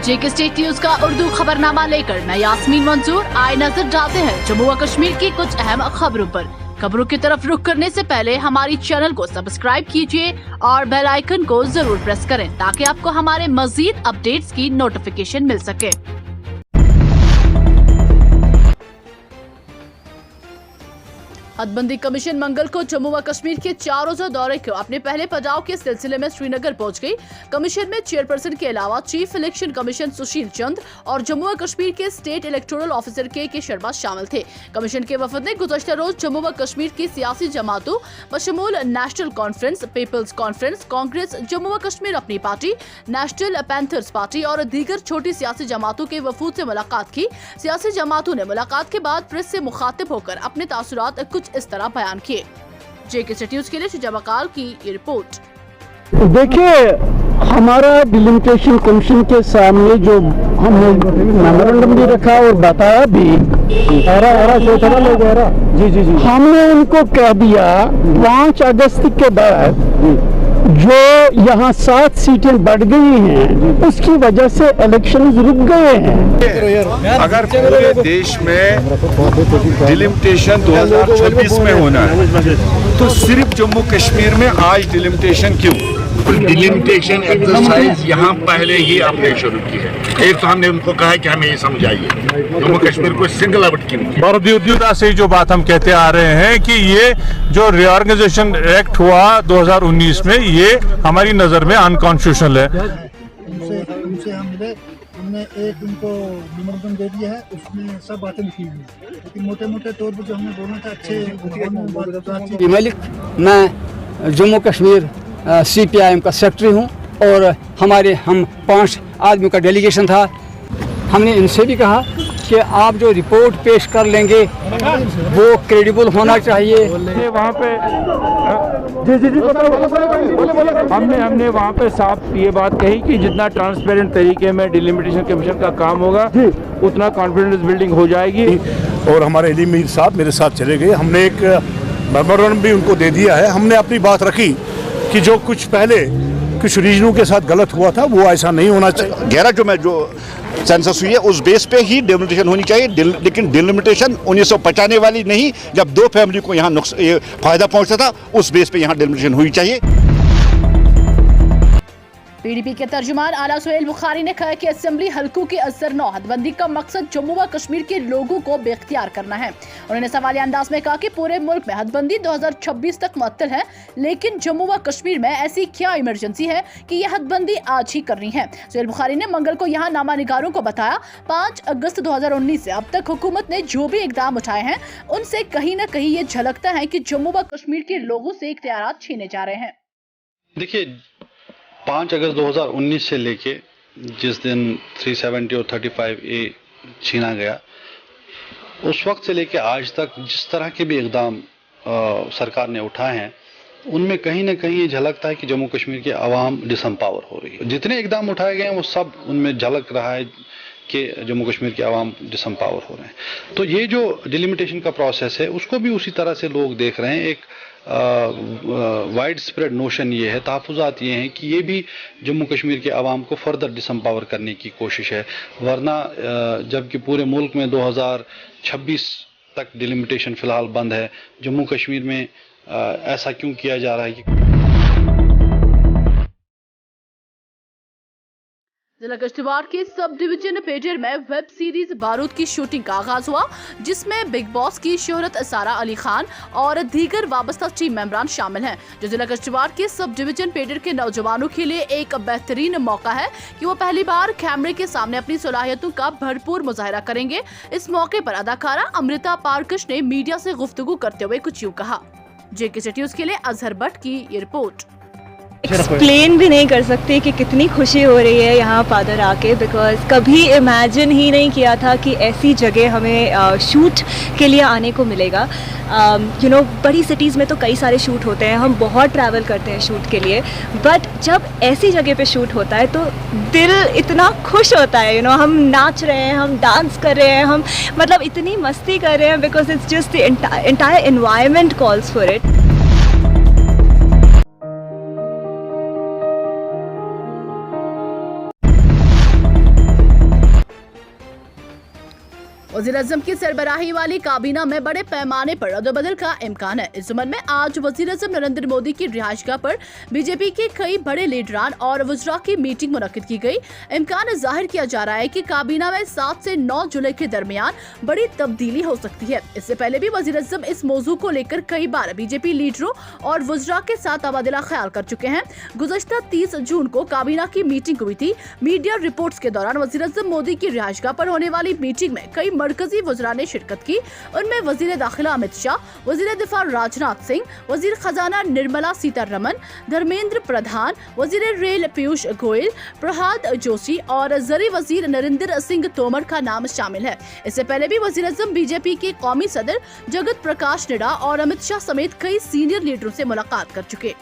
JK state news का उर्दू खबरनामा लेकर मैं यास्मीन मंजूर आए नजर डालते हैं जम्मू व कश्मीर की कुछ अहम खबरों पर। खबरों की तरफ रुख करने से पहले हमारी चैनल को सब्सक्राइब कीजिए और बेल आइकन को जरूर प्रेस करें ताकि आपको हमारे मजीद अपडेट्स की नोटिफिकेशन मिल सके। हदबंदी कमीशन मंगल को जम्मू व कश्मीर के 4 रोजा दौरे को अपने पहले पड़ाव के सिलसिले में श्रीनगर पहुंच गई। कमीशन में चेयरपर्सन के अलावा chief election commission Sushil Chand और जम्मू व कश्मीर के स्टेट इलेक्टोरल ऑफिसर के शर्मा शामिल थे। कमीशन के वफद ने गुज़श्ता रोज जम्मू व कश्मीर की सियासी जमातों बशमूल national conference, people's conference, Congress, Jammu व कश्मीर अपनी पार्टी, नेशनल पैंथर्स पार्टी और दीगर छोटी सियासी जमातों के वफूद से मुलाकात की। सियासी जमातों ने मुलाकात के बाद प्रेस से मुखातिब होकर अपने तासुरात कुछ इस तरह बयान किए। JK स्टेट न्यूज के लिए शुजा बकाल की ये रिपोर्ट। देखिए, हमारा डिलिमिटेशन कमीशन के सामने जो हमने मेमोरेंडम भी रखा और बताया भी, हमने उनको कह दिया 5 अगस्त के बाद जो यहाँ 7 सीटें बढ़ गई हैं उसकी वजह से इलेक्शन रुक गए हैं। अगर पूरे देश में डिलिमिटेशन 2026 में होना है तो सिर्फ जम्मू कश्मीर में आज डिलिमिटेशन क्यों? डिलिमिटेशन एक्सरसाइज यहाँ पहले ही आपने शुरू की है। एक तो हमने उनको कहा कि हमें ये समझाइए जम्मू कश्मीर को सिंगल आउट क्यों। और उद्योगता से जो बात हम कहते आ रहे हैं कि ये जो रीऑर्गेनाइजेशन एक्ट हुआ 2019 में, ये हमारी नजर में अनकॉन्स्टिट्यूशनल है। उनसे हम मिले, हमने एक उनको निमंत्रण दे दिया है, उसमें सब बातें लिखी हुई है, लेकिन मोटे मोटे तौर पर जो हमने बोलना था अच्छे। मलिक, मैं जम्मू कश्मीर CPIM का सेक्रेटरी हूँ और हम 5 आदमियों का डेलीगेशन था। हमने इनसे भी कहा कि आप जो रिपोर्ट पेश कर लेंगे वो क्रेडिबल होना चाहिए। वहाँ पे हमने वहाँ पे साफ ये बात कही कि जितना ट्रांसपेरेंट तरीके में डिलिमिटेशन कमीशन का काम होगा उतना कॉन्फिडेंस बिल्डिंग हो जाएगी। और हमारे अली मीर साहब मेरे साथ चले गए, हमने एक मेमोरेंडम भी उनको दे दिया है। हमने अपनी बात रखी कि जो कुछ पहले कुछ रीजनों के साथ गलत हुआ था वो ऐसा नहीं होना चाहिए। 11 जो सेंसस हुई है उस बेस पे ही डिलिमिटेशन होनी चाहिए, लेकिन डिलिमिटेशन 1995 वाली नहीं, जब 2 फैमिली को यहाँ फायदा पहुँचता था उस बेस पे यहाँ डिलिमिटेशन होनी चाहिए। PDP के तर्जुमान आला सुहेल बुखारी ने कहा कि असेंबली हलकों के असर हदबंदी का मकसद जम्मू व कश्मीर के लोगों को बेख्तियार करना है। उन्होंने सवालिया अंदाज में कहा कि पूरे मुल्क में हदबंदी 2026 तक मुअत्तल है, लेकिन जम्मू व कश्मीर में ऐसी क्या इमरजेंसी है कि यह हदबंदी आज ही करनी है। सुहेल बुखारी ने मंगल को यहाँ नामा निगारों को बताया 5 अगस्त 2019 से अब तक हुकूमत ने जो भी इकदाम उठाए हैं उनसे कहीं न कहीं ये झलकता है कि जम्मू व कश्मीर के लोगों से इख्तियार छीने जा रहे हैं। देखिए, 5 अगस्त 2019 से लेके जिस दिन 370 और 35A छीना गया, उस वक्त से लेके आज तक जिस तरह के भी इकदाम सरकार ने उठाए हैं उनमें कहीं ना कहीं ये झलकता है कि जम्मू कश्मीर की आवाम डिसम्पावर हो रही है। जितने इकदाम उठाए गए हैं वो सब उनमें झलक रहा है कि जम्मू कश्मीर की आवाम डिसम्पावर हो रहे हैं। तो ये जो डिलिमिटेशन का प्रोसेस है उसको भी उसी तरह से लोग देख रहे हैं। एक वाइड स्प्रेड नोशन ये है, तहफ़्फ़ुज़ात ये हैं कि ये भी जम्मू कश्मीर के आवाम को फर्दर डिसम्पावर करने की कोशिश है। वरना जबकि पूरे मुल्क में 2026 तक डिलिमिटेशन फ़िलहाल बंद है, जम्मू कश्मीर में ऐसा क्यों किया जा रहा है कि जिला किश्तवाड़ के सब डिवीजन पेडर में वेब सीरीज बारूद की शूटिंग का आगाज हुआ, जिसमें बिग बॉस की शोहरत सारा अली खान और दीगर वाबस्ता टीम मेंबरान शामिल हैं। जो जिला किश्तवाड़ के सब डिवीजन पेडर के नौजवानों के लिए एक बेहतरीन मौका है कि वो पहली बार कैमरे के सामने अपनी सलाहियतों का भरपूर मुजाहरा करेंगे। इस मौके पर अदाकारा अमृता पारकश ने मीडिया से गुफ्तगू करते हुए कुछ यूं कहा। JK स्टेट न्यूज के लिए अजहर भट्ट की ये रिपोर्ट। एक्सप्लेन भी नहीं कर सकते कि कितनी खुशी हो रही है यहाँ पादर आके, बिकॉज कभी इमेजिन ही नहीं किया था कि ऐसी जगह हमें शूट के लिए आने को मिलेगा। बड़ी सिटीज़ में तो कई सारे शूट होते हैं, हम बहुत ट्रैवल करते हैं शूट के लिए, बट जब ऐसी जगह पे शूट होता है तो दिल इतना खुश होता है। हम नाच रहे हैं, हम डांस कर रहे हैं, हम मतलब इतनी मस्ती कर रहे हैं, because it's just the entire environment calls for it. वज़ीर-ए-आज़म की सरबराही वाली काबीना में बड़े पैमाने पर अदल-बदल का इम्कान है। इस संबंध में आज वज़ीर-ए-आज़म नरेंद्र मोदी की रिहाइशगाह पर बीजेपी के कई बड़े लीडरान और वज़रा की मीटिंग मुनक्किद की गई। इम्कान जाहिर किया जा रहा है कि काबीना में 7 से 9 जुलाई के दरमियान बड़ी तब्दीली हो सकती है। इससे पहले भी वज़ीर-ए-आज़म इस मौजू को लेकर कई बार बीजेपी लीडरों और वज़रा के साथ तबादला ख्याल कर चुके हैं। गुज़श्ता 30 जून को काबीना की मीटिंग हुई थी। मीडिया रिपोर्ट्स के दौरान वज़ीर-ए-आज़म मोदी की रिहाइशगाह पर होने वाली मीटिंग में कई मरकजी वज़रा ने शिरकत की। उनमें वज़ीर दाखिला अमित शाह, वज़ीर दिफा राजनाथ सिंह, वज़ीर खजाना निर्मला सीतारमण, धर्मेंद्र प्रधान, वज़ीर रेल पीयूष गोयल, प्रहलाद जोशी और ज़री वज़ीर नरेंद्र सिंह तोमर का नाम शामिल है। इससे पहले भी वज़ीर-ए-आज़म बीजेपी के कौमी सदर जगत प्रकाश नड्डा और अमित शाह समेत कई सीनियर लीडरों से मुलाकात कर चुके।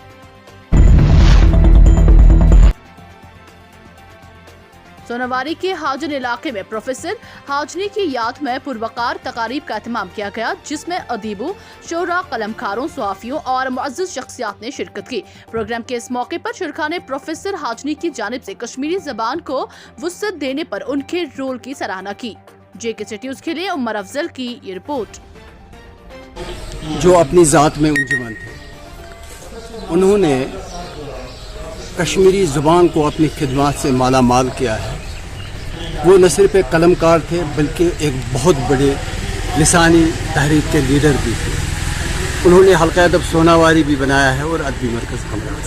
सोनावारी के हाजन इलाके में प्रोफेसर हाजनी की याद में पुरवकार तकारीब का एहतमाम किया गया, जिसमें अदीबों, शोरा, कलमकारों, सहाफियों और मुअज़्ज़ज़ शख्सियात ने शिरकत की। प्रोग्राम के इस मौके पर शुरका ने प्रोफेसर हाजनी की जानिब से कश्मीरी ज़बान को वुस्अत देने पर उनके रोल की सराहना की। JK न्यूज़ के लिए उमर अफजल की ये रिपोर्ट। जो अपनी ज़ात में अंजुमन थे, उन्होंने कश्मीरी ज़ुबान को अपनी खिदमत से माला माल किया है। वो न सिर्फ एक कलमकार थे बल्कि एक बहुत बड़े लिसानी तहरीक के लीडर भी थे। उन्होंने हल्का अदब सोनावारी भी बनाया है और अदबी मरकज़ कमरा।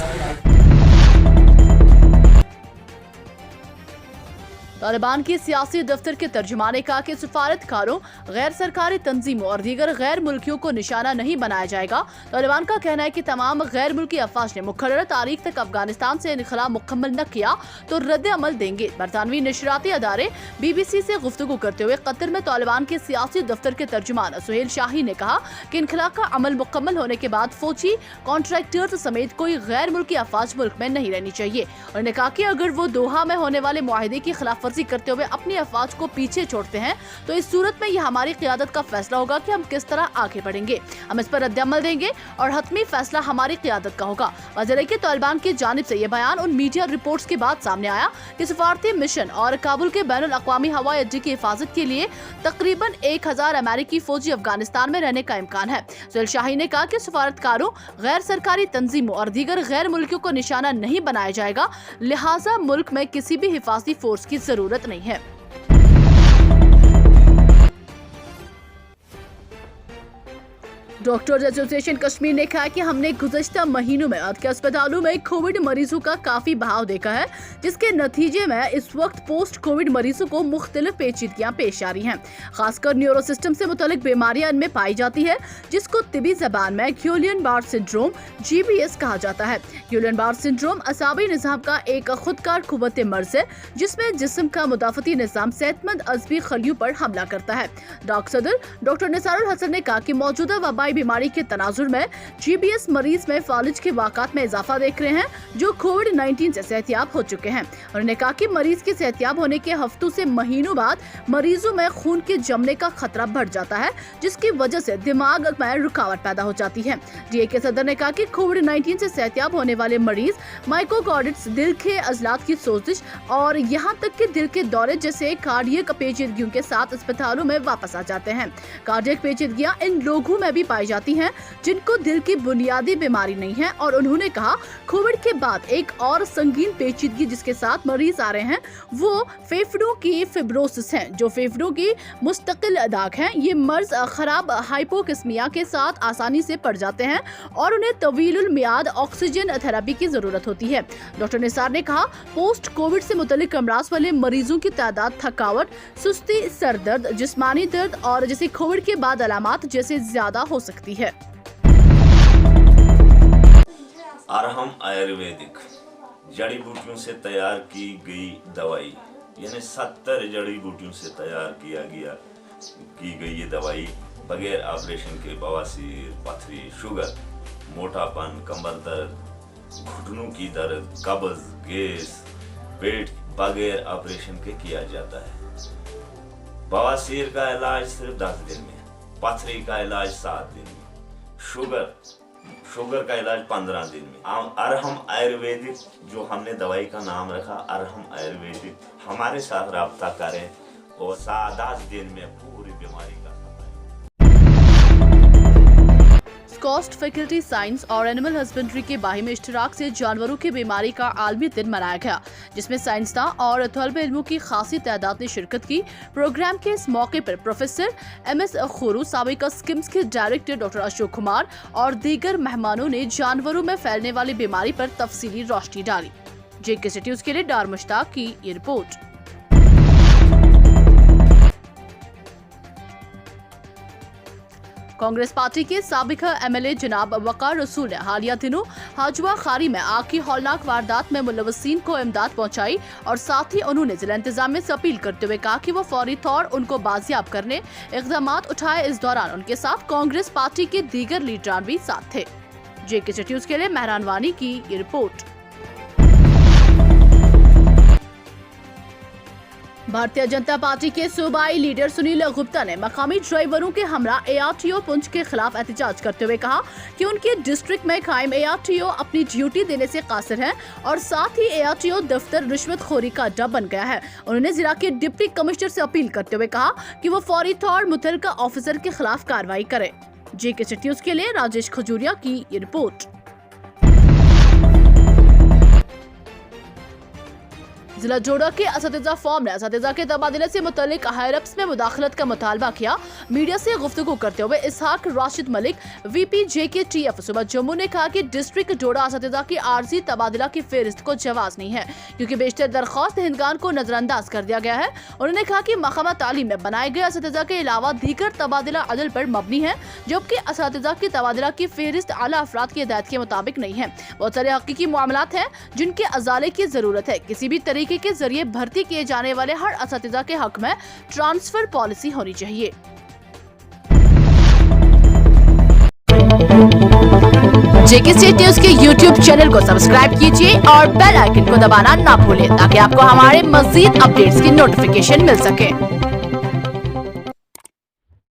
तालिबान की सियासी दफ्तर के तर्जुमान ने कहा कि सफारतकारों, गैर सरकारी तंजीमों और दीगर गैर मुल्कियों को निशाना नहीं बनाया जाएगा। तालिबान का कहना है कि तमाम गैर मुल्की अफवाज ने मुकर्रर तारीख तक अफगानिस्तान से इनखला मुकम्मल न किया तो रद्द अमल देंगे। बरतानवी नशराती अदारे BBC से गुफ्तगू करते हुए कतर में तालिबान के सियासी दफ्तर के तर्जुमान सुहेल शाही ने कहा कि इनखला का अमल मुकम्मल होने के बाद फौजी कॉन्ट्रैक्टर्स समेत कोई गैर मुल्की अफवाज मुल्क में नहीं रहनी चाहिए। उन्होंने कहा कि अगर वो दोहा में होने वाले मुआहदे की खिलाफ करते हुए अपनी अफवाज को पीछे छोड़ते हैं तो इस सूरत में यह हमारी क़ियादत का फैसला होगा कि हम किस तरह आगे बढ़ेंगे। हम इस पर रद्द-ए-अमल देंगे और हतमी फैसला हमारी क़ियादत का होगा। वज़ीर के तालिबान की जानिब से यह बयान उन मीडिया रिपोर्ट्स के बाद सामने आया कि सफारती मिशन और काबुल के बैनुल अक़वामी हवाई अड्डे की हिफाजत के लिए तकरीबन 1000 अमेरिकी फौजी अफगानिस्तान में रहने का इम्कान है। सुहेल शाही ने कहा कि सफारतकारों, गैर सरकारी तंजीमों और दीगर गैर मुल्कियों को निशाना नहीं बनाया जाएगा, लिहाजा मुल्क में किसी भी हिफाजती फोर्स की जरूरत नहीं है। डॉक्टर्स एसोसिएशन कश्मीर ने कहा कि हमने गुज़श्ता महीनों में के अस्पतालों में कोविड मरीजों का काफी बहाव देखा है, जिसके नतीजे में इस वक्त पोस्ट कोविड मरीजों को मुख्तलिफ पेचीदगियां पेश आ रही हैं। खासकर न्यूरो सिस्टम से मुतल्लिक बीमारियां इनमें पाई जाती है, जिसको तिबी जबान में ग्यूलियन बार्ड सिंड्रोम GBS कहा जाता है। ग्यूलियन बार्ड सिंड्रोम असाबी निज़ाम का एक खुदकार कुव्वत मर्ज है, जिसमें जिस्म का मुदाफ़ती निज़ाम सेहतमंद अज़बी खलियों पर हमला करता है। डॉक सदर डॉक्टर निसारुल हसन ने कहा कि मौजूदा वबाई बीमारी के तनाजुर में GBS मरीज में फालिज के वाक़ात में इजाफा देख रहे हैं, जो कोविड-19 से सेहतियाब हो चुके हैं। उन्होंने कहा कि मरीज के सेहतियाब होने के हफ्तों से महीनों बाद मरीजों में खून के जमने का खतरा बढ़ जाता है, जिसकी वजह से दिमाग में रुकावट पैदा हो जाती है। DA के सदर ने कहा कि कोविड-19 से सेहतियाब होने वाले मरीज माइकोकार्डिट्स, दिल के अजलात की सोजिश और यहाँ तक कि दिल के दौरे जैसे कार्डियक पेचीदगियों के साथ अस्पतालों में वापस आ जाते हैं। कार्डियक पेचीदगियां इन लोगों में भी पाई जाती हैं जिनको दिल की बुनियादी बीमारी नहीं है। और उन्होंने कहा कोविड के बाद एक और संगीन पेचीदगी जिसके साथ मरीज आ रहे हैं वो फेफड़ों की फिब्रोसिस है, जो फेफड़ों की मुस्तकिल दाग है। ये मर्ज खराब हाइपोकिस्मिया के साथ आसानी से पड़ जाते हैं और उन्हें तवीलुल मियाद ऑक्सीजन थेरेपी की जरूरत होती है। डॉक्टर निसार ने कहा पोस्ट कोविड से मुतल्लिक अमराज वाले मरीजों की तादाद थकावट, सुस्ती, सर दर्द, जिस्मानी दर्द और जैसे कोविड के बाद अलामात जैसे ज्यादा हो सकती है। अरहम आयुर्वेदिक जड़ी बूटियों से तैयार की गई दवाई, यानी 70 जड़ी बूटियों से तैयार की गई ये दवाई बगैर ऑपरेशन के बवासीर, पथरी, शुगर, मोटापन, कमर दर्द, घुटनों की दर्द, कब्ज, गैस, पेट बगैर ऑपरेशन के किया जाता है। बवासीर का इलाज सिर्फ 10 दिन में, पथरी का इलाज 7 दिन में, शुगर का इलाज 15 दिन में। अरहम आयुर्वेदिक जो हमने दवाई का नाम रखा अरहम आयुर्वेदिक, हमारे साथ रब्ता करें और 7-10 दिन में पूरी बीमारी का कॉस्ट फैकल्टी साइंस और एनिमल हस्बेंड्री के बाही में इश्तराक से जानवरों की बीमारी का आलमी दिन मनाया गया, जिसमें साइंसदान और तलबे इल्मों की खासी तादाद ने शिरकत की। प्रोग्राम के इस मौके पर प्रोफेसर MS खोरू, साबिका स्किम्स के डायरेक्टर डॉक्टर अशोक कुमार और दीगर मेहमानों ने जानवरों में फैलने वाली बीमारी पर तफसीली रोशनी डाली। JK City न्यूज़ के लिए डार मुश्ताक की ये रिपोर्ट। कांग्रेस पार्टी के साबिका MLA जनाब वकार रसूल ने हालिया दिनों हाजवा खारी में आग की हौलनाक वारदात में मुलव्वसीन को इमदाद पहुंचाई और साथ ही उन्होंने जिला इंतजामिया से अपील करते हुए कहा कि वो फौरी तौर उनको बाजियाब करने इक़दाम उठाए। इस दौरान उनके साथ कांग्रेस पार्टी के दीगर लीडरान भी साथ थे। JK City न्यूज़ के लिए मेहरान वानी की ये रिपोर्ट। भारतीय जनता पार्टी के सूबाई लीडर सुनील गुप्ता ने मकामी ड्राइवरों के हमरा ARTO पुंछ के खिलाफ एहतजाज करते हुए कहा कि उनके डिस्ट्रिक्ट में कायम ARTO अपनी ड्यूटी देने से कासिर है और साथ ही ARTO दफ्तर रिश्वतखोरी का अड्डा बन गया है। उन्होंने जिला के डिप्टी कमिश्नर से अपील करते हुए कहा कि वो फौरी तौर मुतल्लिका ऑफिसर के खिलाफ कार्रवाई करे। JK City न्यूज़ के लिए राजेश खजूरिया की ये रिपोर्ट। जिला जोड़ा के असतिज़ा फॉर्म ने असतिज़ा के तबादले से मुतल्लिक हायरअप्स में मुदाखलत का मुतालबा किया। मीडिया से गुफ्तगू करते हुए इसहाक राशिद मलिक VP JKTF सुबह जम्मू ने कहा कि डिस्ट्रिक्ट जोड़ा असतिज़ा की आर्जी तबादला की फहरिस्त को जवाज नहीं है क्योंकि बेशतर दरख्वास्त हिंदगान को नजरअंदाज कर दिया गया है। उन्होंने कहा कि महकमा तालीम में बनाए गए असतिज़ा के अलावा दीगर तबादला अदल पर मबनी है, जबकि असतिज़ा की तबादला की फहरिस्त आला अफराद की हिदायत के मुताबिक नहीं है। बहुत सारे हकीकी मामलात हैं जिनके अजाले की जरूरत है। किसी भी तरीके के जरिए भर्ती किए जाने वाले हर असतिज़ा के हक में ट्रांसफर पॉलिसी होनी चाहिए। JK City न्यूज़ के YouTube चैनल को सब्सक्राइब कीजिए और बेल आइकन को दबाना ना भूलें ताकि आपको हमारे मज़ीद अपडेट्स की नोटिफिकेशन मिल सके।